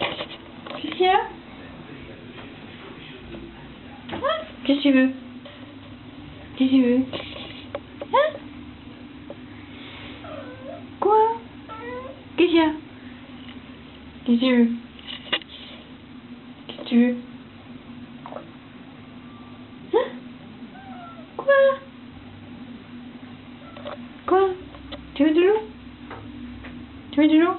Qu'est-ce qu'il y a? Hein? Qu'est-ce que tu veux? Qu'est-ce que tu veux? Hein? Quoi? Qu'est-ce qu'il y a? Qu'est-ce que tu veux? Qu'est-ce que tu veux? Hein? Quoi? Quoi? Tu veux de l'eau? Tu veux de l'eau?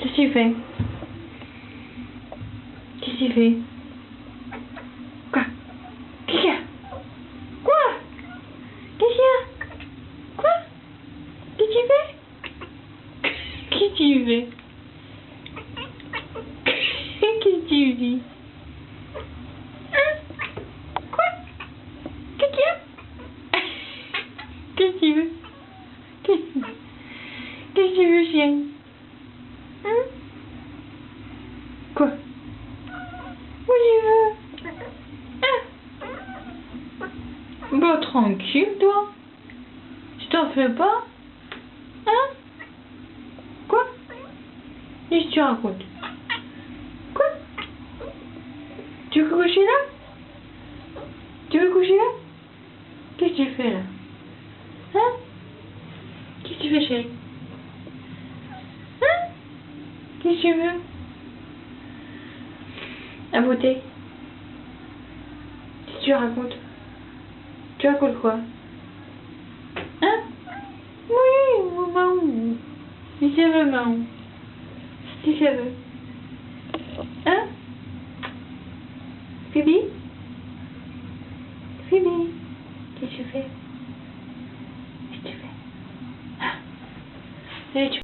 Qu'est-ce que tu fais? Qu'est-ce que tu fais? Quoi? Qu'est-ce qu'il y a? Quoi? Qu'est-ce qu'il y a? Quoi? Qu'est-ce que tu fais? Qu'est-ce que tu fais? Qu'est-ce que tu dis? Hein? Quoi? Qu'est-ce qu'il y a? Qu'est-ce que tu veux? Qu'est-ce que tu veux, chien? Hein? Quoi? Où tu veux? Hein? Bah tranquille toi. Je t'en fais pas. Hein? Quoi? Qu'est-ce que tu racontes? Quoi? Tu veux coucher là? Tu veux coucher là? Qu'est-ce que tu fais là? Hein? Qu'est-ce que tu fais, chérie? Hein? Qu'est-ce que tu veux? La beauté. Qu'est-ce que tu racontes? Tu racontes quoi? Hein? Oui, maman. Si ça veut, maman. Si ça veut. Hein? Phoebe? Phoebe? Qu'est-ce que tu fais? Qu'est-ce que tu fais? Ah. Allez, tu